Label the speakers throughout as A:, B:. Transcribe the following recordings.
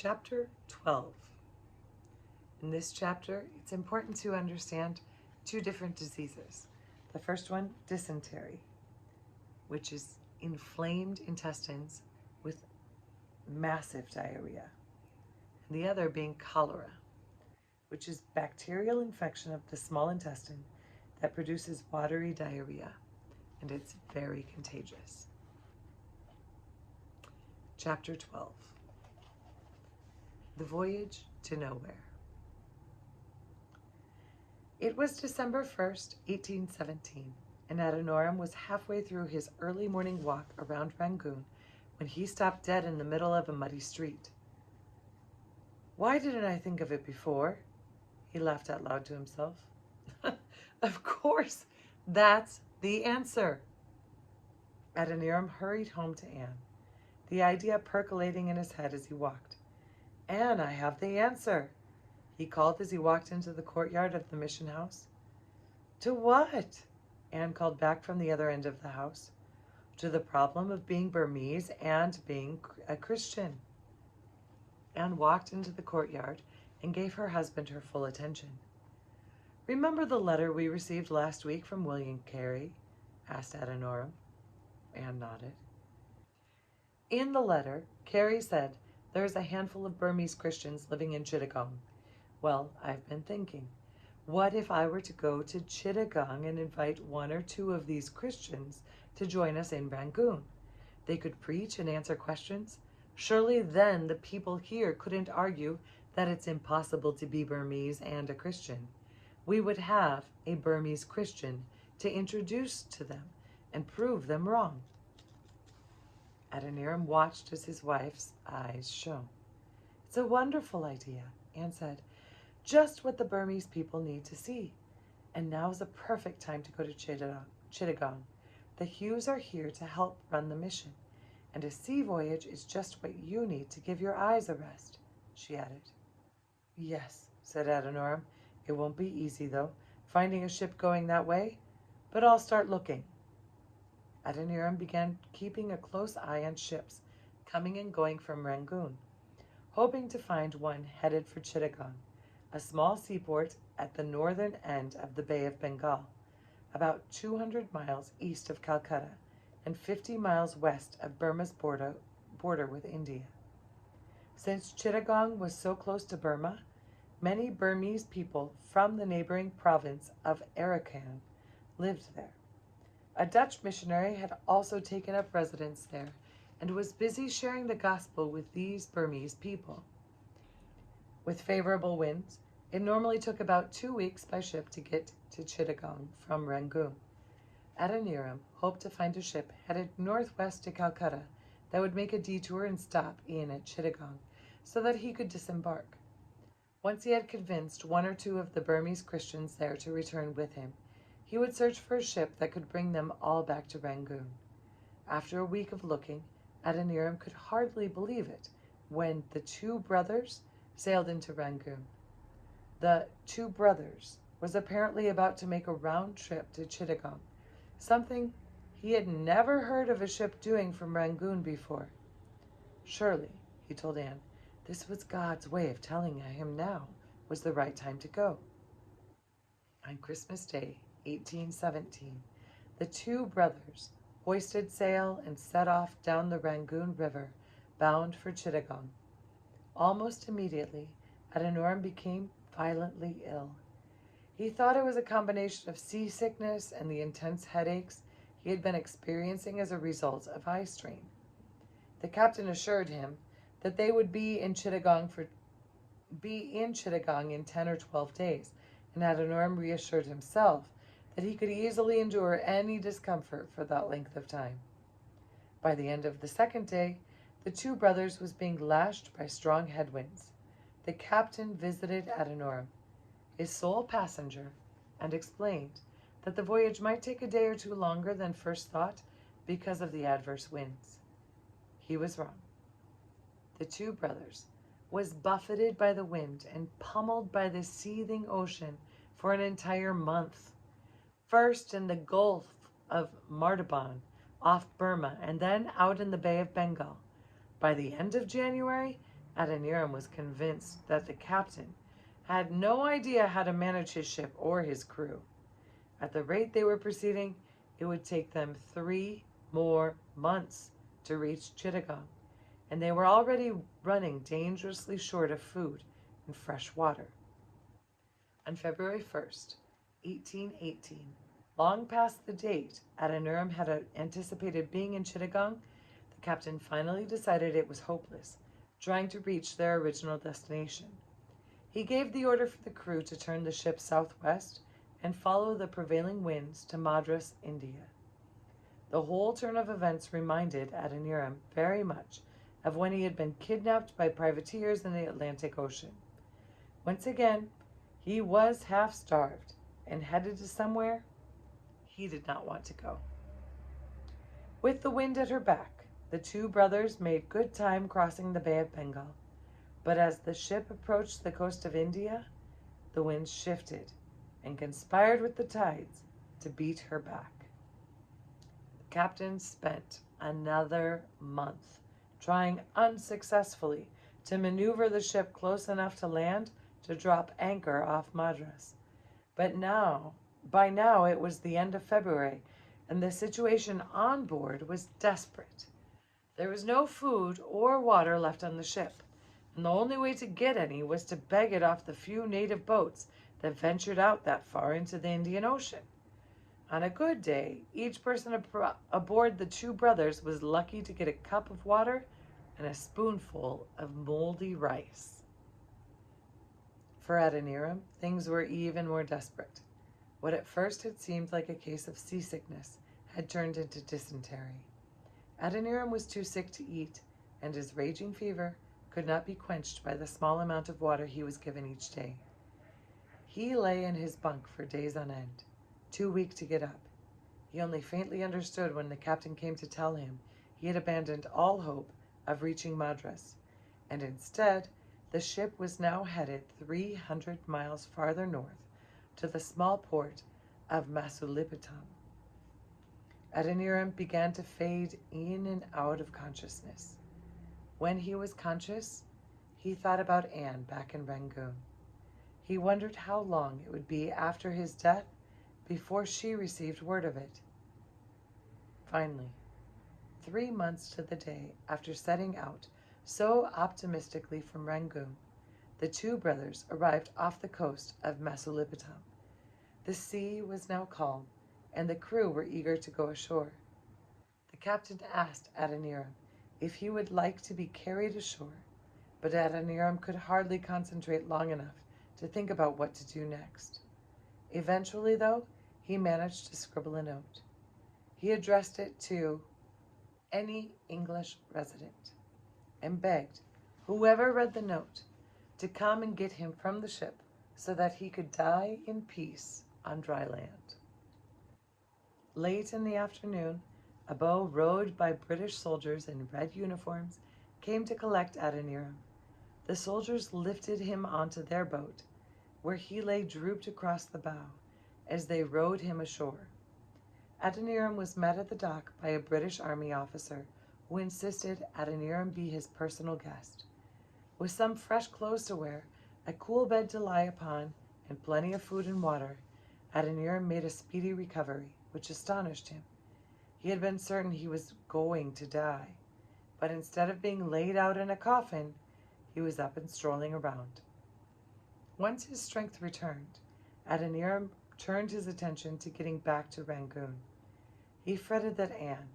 A: Chapter 12. In this chapter, it's important to understand two different diseases. The first one, dysentery, which is inflamed intestines with massive diarrhea. And the other being cholera, which is bacterial infection of the small intestine that produces watery diarrhea, and it's very contagious. Chapter 12. The Voyage to Nowhere. It was December 1st, 1817, and Adoniram was halfway through his early morning walk around Rangoon when he stopped dead in the middle of a muddy street. "Why didn't I think of it before?" He laughed out loud to himself. Of course, that's the answer. Adoniram hurried home to Anne, the idea percolating in his head as he walked. "Anne, I have the answer," he called as he walked into the courtyard of the mission house. "To what?" Anne called back from the other end of the house. "To the problem of being Burmese and being a Christian." Anne walked into the courtyard and gave her husband her full attention. "Remember the letter we received last week from William Carey?" asked Adoniram. Anne nodded. In the letter, Carey said there's a handful of Burmese Christians living in Chittagong. Well, I've been thinking, what if I were to go to Chittagong and invite one or two of these Christians to join us in Rangoon? They could preach and answer questions. Surely then the people here couldn't argue that it's impossible to be Burmese and a Christian. We would have a Burmese Christian to introduce to them and prove them wrong. Adoniram watched as his wife's eyes shone. "It's a wonderful idea," Anne said. "Just what the Burmese people need to see. And now's a perfect time to go to Chittagong. The Hughes are here to help run the mission, and a sea voyage is just what you need to give your eyes a rest," she added. "Yes," said Adoniram. "It won't be easy, though, finding a ship going that way, but I'll start looking." Adoniram began keeping a close eye on ships coming and going from Rangoon, hoping to find one headed for Chittagong, a small seaport at the northern end of the Bay of Bengal, about 200 miles east of Calcutta and 50 miles west of Burma's border with India. Since Chittagong was so close to Burma, many Burmese people from the neighboring province of Arakan lived there. A Dutch missionary had also taken up residence there and was busy sharing the gospel with these Burmese people. With favorable winds, it normally took about 2 weeks by ship to get to Chittagong from Rangoon. Adoniram hoped to find a ship headed northwest to Calcutta that would make a detour and stop in at Chittagong so that he could disembark. Once he had convinced one or two of the Burmese Christians there to return with him, he would search for a ship that could bring them all back to Rangoon. After a week of looking, Adoniram could hardly believe it when the two brothers sailed into Rangoon. The two brothers was apparently about to make a round trip to Chittagong, something he had never heard of a ship doing from Rangoon before. Surely, he told Anne, this was God's way of telling him now was the right time to go. On Christmas Day, 1817, the two brothers hoisted sail and set off down the Rangoon River, bound for Chittagong. Almost immediately, Adoniram became violently ill. He thought it was a combination of seasickness and the intense headaches he had been experiencing as a result of eye strain. The captain assured him that they would be in Chittagong in 10 or 12 days, and Adoniram reassured himself that he could easily endure any discomfort for that length of time. By the end of the second day, the two brothers was being lashed by strong headwinds. The captain visited Adoniram, his sole passenger, and explained that the voyage might take a day or two longer than first thought because of the adverse winds. He was wrong. The two brothers was buffeted by the wind and pummeled by the seething ocean for an entire month. First in the Gulf of Martaban off Burma, and then out in the Bay of Bengal. By the end of January, Adoniram was convinced that the captain had no idea how to manage his ship or his crew. At the rate they were proceeding, it would take them 3 more months to reach Chittagong, and they were already running dangerously short of food and fresh water. On February 1st, 1818, long past the date Adoniram had anticipated being in Chittagong, the captain finally decided it was hopeless trying to reach their original destination. He gave the order for the crew to turn the ship southwest and follow the prevailing winds to Madras, India. The whole turn of events reminded Adoniram very much of when he had been kidnapped by privateers in the Atlantic Ocean. Once again, he was half starved and headed to somewhere he did not want to go. With the wind at her back, the two brothers made good time crossing the Bay of Bengal, but as the ship approached the coast of India, the winds shifted and conspired with the tides to beat her back. The captain spent another month trying unsuccessfully to maneuver the ship close enough to land to drop anchor off Madras. But by now it was the end of February, and the situation on board was desperate. There was no food or water left on the ship, and the only way to get any was to beg it off the few native boats that ventured out that far into the Indian Ocean. On a good day, each person aboard the two brothers was lucky to get a cup of water and a spoonful of moldy rice. For Adoniram, things were even more desperate. What at first had seemed like a case of seasickness had turned into dysentery. Adoniram was too sick to eat, and his raging fever could not be quenched by the small amount of water he was given each day. He lay in his bunk for days on end, too weak to get up. He only faintly understood when the captain came to tell him he had abandoned all hope of reaching Madras, and instead the ship was now headed 300 miles farther north to the small port of Masulipatam. Adoniram began to fade in and out of consciousness. When he was conscious, he thought about Anne back in Rangoon. He wondered how long it would be after his death before she received word of it. Finally, 3 months to the day after setting out so optimistically from Rangoon, the two brothers arrived off the coast of Masulipatam. The sea was now calm, and the crew were eager to go ashore. The captain asked Adoniram if he would like to be carried ashore, but Adoniram could hardly concentrate long enough to think about what to do next. Eventually, though, he managed to scribble a note. He addressed it to any English resident and begged whoever read the note to come and get him from the ship so that he could die in peace on dry land. Late in the afternoon, a boat rowed by British soldiers in red uniforms came to collect Adoniram. The soldiers lifted him onto their boat, where he lay drooped across the bow as they rowed him ashore. Adoniram was met at the dock by a British Army officer who insisted Adoniram be his personal guest. With some fresh clothes to wear, a cool bed to lie upon, and plenty of food and water, Adoniram made a speedy recovery, which astonished him. He had been certain he was going to die, but instead of being laid out in a coffin, he was up and strolling around. Once his strength returned, Adoniram turned his attention to getting back to Rangoon. He fretted that Anne,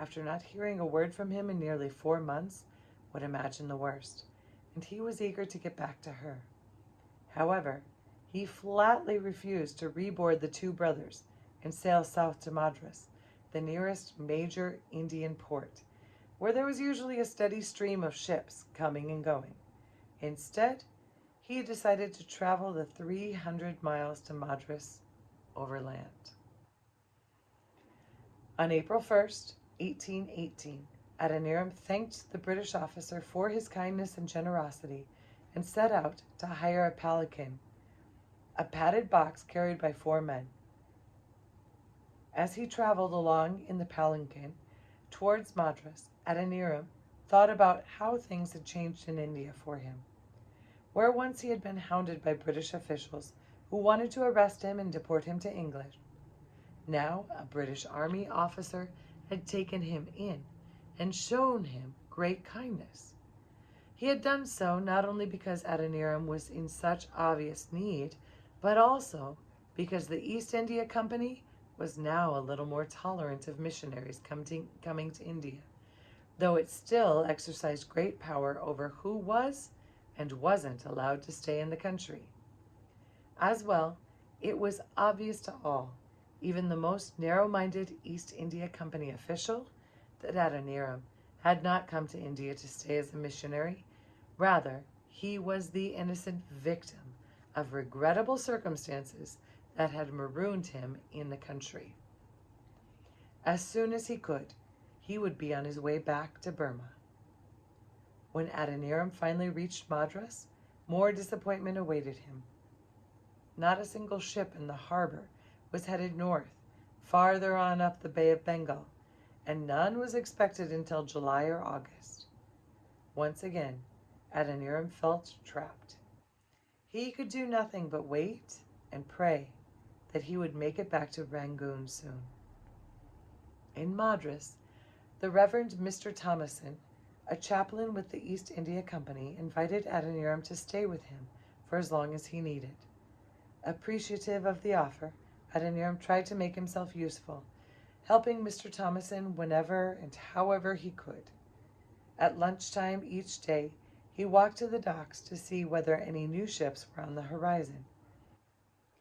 A: after not hearing a word from him in nearly 4 months, would imagine the worst, and he was eager to get back to her. However, he flatly refused to reboard the two brothers and sail south to Madras, the nearest major Indian port, where there was usually a steady stream of ships coming and going. Instead, he decided to travel the 300 miles to Madras overland. On April 1st, 1818, Adoniram thanked the British officer for his kindness and generosity and set out to hire a palanquin, a padded box carried by 4 men. As he traveled along in the palanquin towards Madras, Adoniram thought about how things had changed in India for him. Where once he had been hounded by British officials who wanted to arrest him and deport him to England, now a British Army officer had taken him in and shown him great kindness. He had done so not only because Adoniram was in such obvious need, but also because the East India Company was now a little more tolerant of missionaries coming to India, though it still exercised great power over who was and wasn't allowed to stay in the country. As well, it was obvious to all, even the most narrow-minded East India Company official, that Adoniram had not come to India to stay as a missionary. Rather, he was the innocent victim of regrettable circumstances that had marooned him in the country. As soon as he could, he would be on his way back to Burma. When Adoniram finally reached Madras, more disappointment awaited him. Not a single ship in the harbor was headed north, farther on up the Bay of Bengal, and none was expected until July or August. Once again, Adoniram felt trapped. He could do nothing but wait and pray that he would make it back to Rangoon soon. In Madras, the Reverend Mr. Thomason, a chaplain with the East India Company, invited Adoniram to stay with him for as long as he needed. Appreciative of the offer, Adoniram tried to make himself useful, helping Mr. Thomason whenever and however he could. At lunchtime each day, he walked to the docks to see whether any new ships were on the horizon.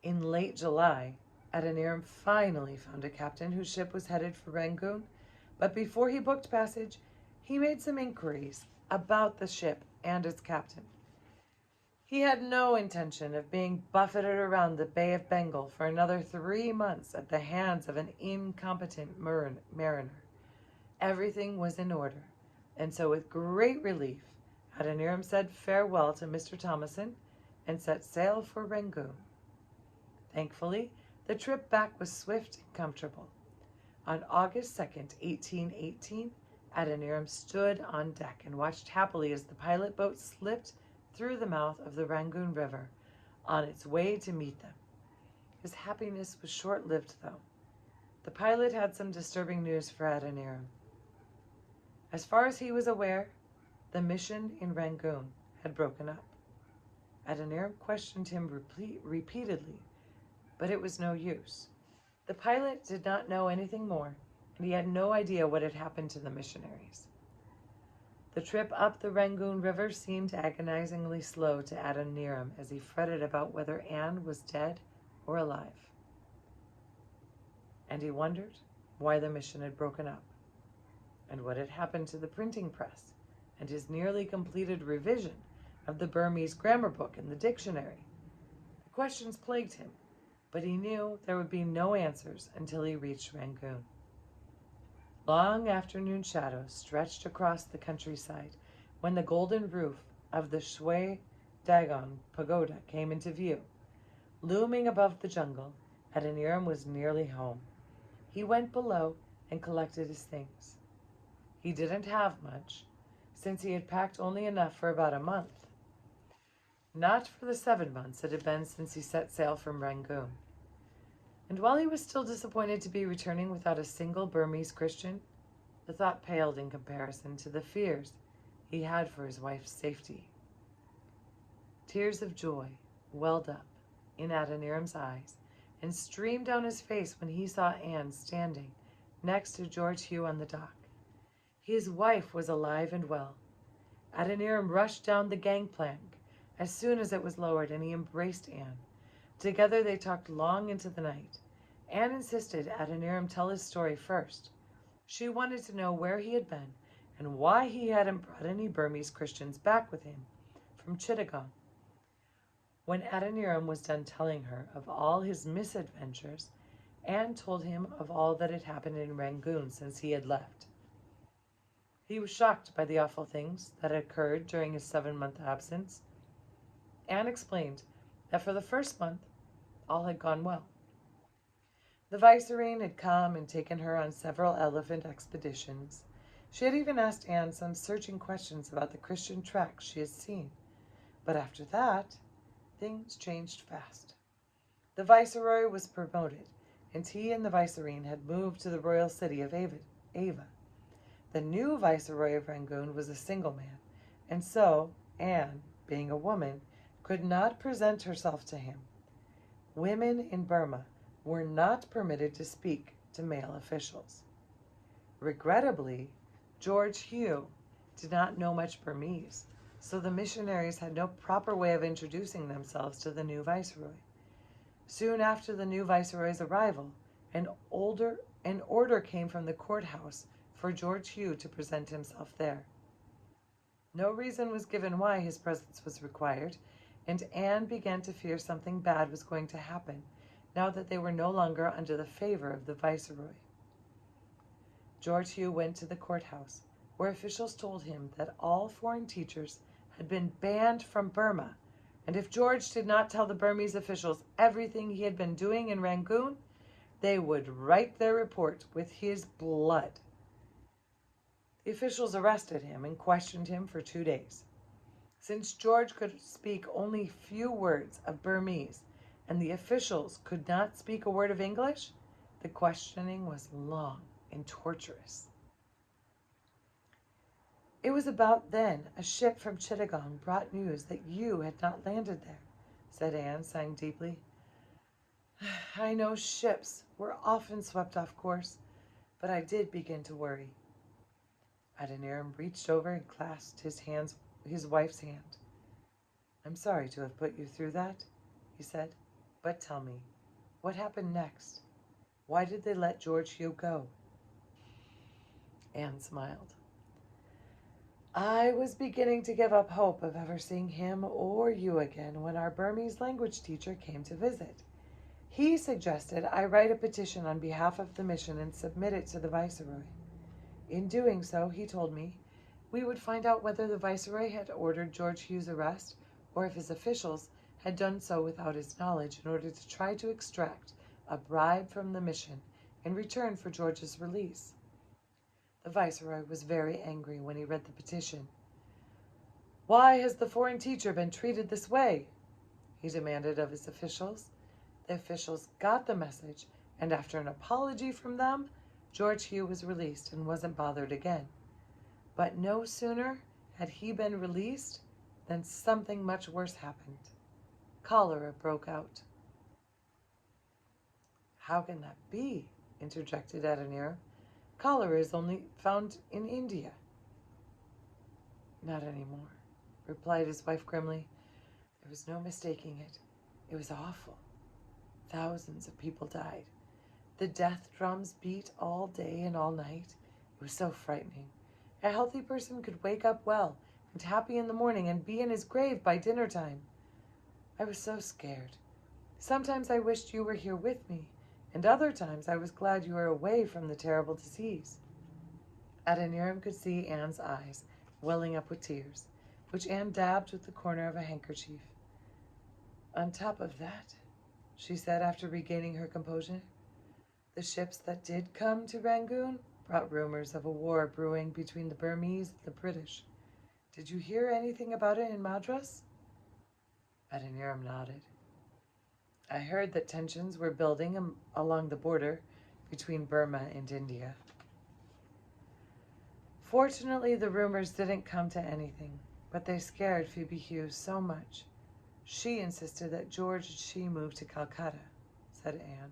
A: In late July, Adoniram finally found a captain whose ship was headed for Rangoon, but before he booked passage, he made some inquiries about the ship and its captain. He had no intention of being buffeted around the Bay of Bengal for another 3 months at the hands of an incompetent mariner. Everything was in order, and so with great relief, Adoniram said farewell to Mr. Thomason and set sail for Rangoon. Thankfully, the trip back was swift and comfortable. On August 2nd, 1818, Adoniram stood on deck and watched happily as the pilot boat slipped through the mouth of the Rangoon River on its way to meet them. His happiness was short-lived, though. The pilot had some disturbing news for Adoniram. As far as he was aware, the mission in Rangoon had broken up. Adoniram questioned him repeatedly, but it was no use. The pilot did not know anything more, and he had no idea what had happened to the missionaries. The trip up the Rangoon River seemed agonizingly slow to Adoniram as he fretted about whether Anne was dead or alive. And he wondered why the mission had broken up, and what had happened to the printing press and his nearly completed revision of the Burmese grammar book and the dictionary. The questions plagued him, but he knew there would be no answers until he reached Rangoon. Long afternoon shadows stretched across the countryside when the golden roof of the Shwe Dagon pagoda came into view. Looming above the jungle, Adoniram was nearly home. He went below and collected his things. He didn't have much, since he had packed only enough for about a month. Not for the 7 months it had been since he set sail from Rangoon. And while he was still disappointed to be returning without a single Burmese Christian, the thought paled in comparison to the fears he had for his wife's safety. Tears of joy welled up in Adoniram's eyes and streamed down his face when he saw Anne standing next to George Hugh on the dock. His wife was alive and well. Adoniram rushed down the gangplank as soon as it was lowered, and he embraced Anne. Together they talked long into the night. Anne insisted Adoniram tell his story first. She wanted to know where he had been and why he hadn't brought any Burmese Christians back with him from Chittagong. When Adoniram was done telling her of all his misadventures, Anne told him of all that had happened in Rangoon since he had left. He was shocked by the awful things that had occurred during his 7-month absence. Anne explained that for the first month, all had gone well. The viceroy had come and taken her on several elephant expeditions. She had even asked Anne some searching questions about the Christian tracts she had seen. But after that, things changed fast. The viceroy was promoted, and he and the vicereine had moved to the royal city of Ava. The new viceroy of Rangoon was a single man, and so Anne, being a woman, could not present herself to him. Women in Burma were not permitted to speak to male officials. Regrettably, George Hugh did not know much Burmese, so the missionaries had no proper way of introducing themselves to the new viceroy. Soon after the new viceroy's arrival, an order came from the courthouse for George Hugh to present himself there. No reason was given why his presence was required, and Anne began to fear something bad was going to happen now that they were no longer under the favor of the viceroy. George Hugh went to the courthouse, where officials told him that all foreign teachers had been banned from Burma, and if George did not tell the Burmese officials everything he had been doing in Rangoon, they would write their report with his blood. The officials arrested him and questioned him for 2 days. Since George could speak only few words of Burmese, and the officials could not speak a word of English, the questioning was long and torturous. It was about then a ship from Chittagong brought news that you had not landed there, said Anne, sighing deeply. I know ships were often swept off course, but I did begin to worry. Adoniram reached over and clasped his wife's hand. I'm sorry to have put you through that, he said, but tell me, what happened next? Why did they let George Hugh go? Anne smiled. I was beginning to give up hope of ever seeing him or you again when our Burmese language teacher came to visit. He suggested I write a petition on behalf of the mission and submit it to the viceroy. In doing so, he told me, we would find out whether the viceroy had ordered George Hugh's arrest or if his officials had done so without his knowledge in order to try to extract a bribe from the mission in return for George's release. The viceroy was very angry when he read the petition. Why has the foreign teacher been treated this way? He demanded of his officials. The officials got the message, and after an apology from them, George Hugh was released and wasn't bothered again. But no sooner had he been released than something much worse happened. Cholera broke out. How can that be? Interjected Adoniram. Cholera is only found in India. Not anymore, replied his wife grimly. There was no mistaking it. It was awful. Thousands of people died. The death drums beat all day and all night. It was so frightening. A healthy person could wake up well and happy in the morning and be in his grave by dinner time. I was so scared. Sometimes I wished you were here with me, and other times I was glad you were away from the terrible disease. Adoniram could see Anne's eyes welling up with tears, which Anne dabbed with the corner of a handkerchief. On top of that, she said after regaining her composure, the ships that did come to Rangoon brought rumors of a war brewing between the Burmese and the British. Did you hear anything about it in Madras? Adoniram nodded. I heard that tensions were building along the border between Burma and India. Fortunately, the rumors didn't come to anything, but they scared Phoebe Hughes so much. She insisted that George and she move to Calcutta, said Anne.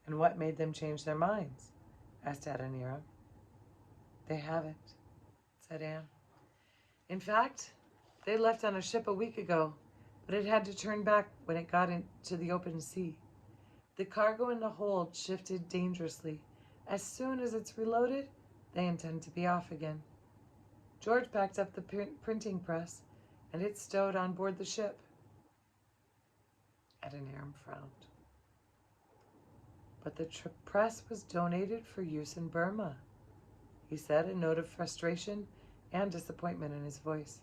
A: And what made them change their minds? Asked Adoniram. They haven't, said Anne. In fact, they left on a ship a week ago, but it had to turn back when it got into the open sea. The cargo in the hold shifted dangerously. As soon as it's reloaded, they intend to be off again. George packed up the printing press, and it's stowed on board the ship. Adoniram frowned. But the press was donated for use in Burma, he said, a note of frustration and disappointment in his voice.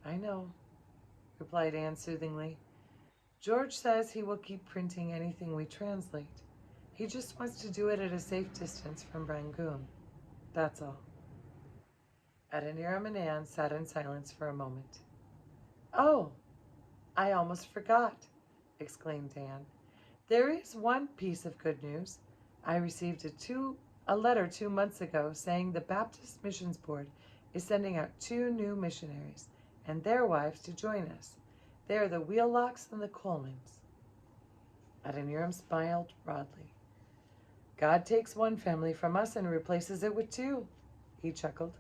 A: I know, replied Anne soothingly. George says he will keep printing anything we translate. He just wants to do it at a safe distance from Rangoon. That's all. Adoniram and Anne sat in silence for a moment. Oh, I almost forgot, exclaimed Anne. There is one piece of good news. I received a letter 2 months ago saying the Baptist Missions Board is sending out 2 new missionaries and their wives to join us. They are the Wheelocks and the Colemans. Adoniram smiled broadly. God takes one family from us and replaces it with 2, he chuckled.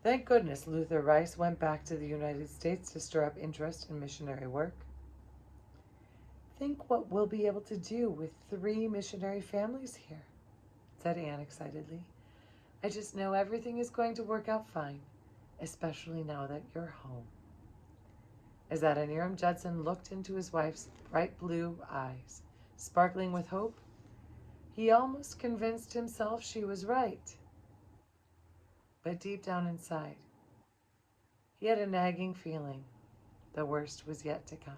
A: Thank goodness Luther Rice went back to the United States to stir up interest in missionary work. Think what we'll be able to do with 3 missionary families here, said Anne excitedly. I just know everything is going to work out fine, especially now that you're home. As Adoniram Judson looked into his wife's bright blue eyes, sparkling with hope, he almost convinced himself she was right. But deep down inside, he had a nagging feeling the worst was yet to come.